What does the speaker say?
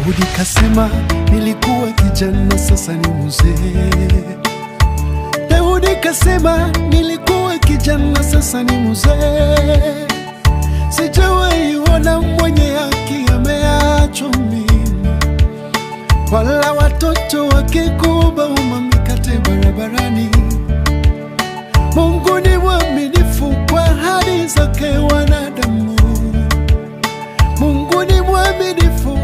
Daudi kasema nilikuwa kijana sasa ni mzee. Daudi kasema nilikuwa kijana sasa ni mzee. Sijawahi ona mwenye haki ameachwa mimi, wala watoto wake kubauma mikate barabarani. Mungu ni mwaminifu kwa ahadi zake wanadamu. Mungu ni mwaminifu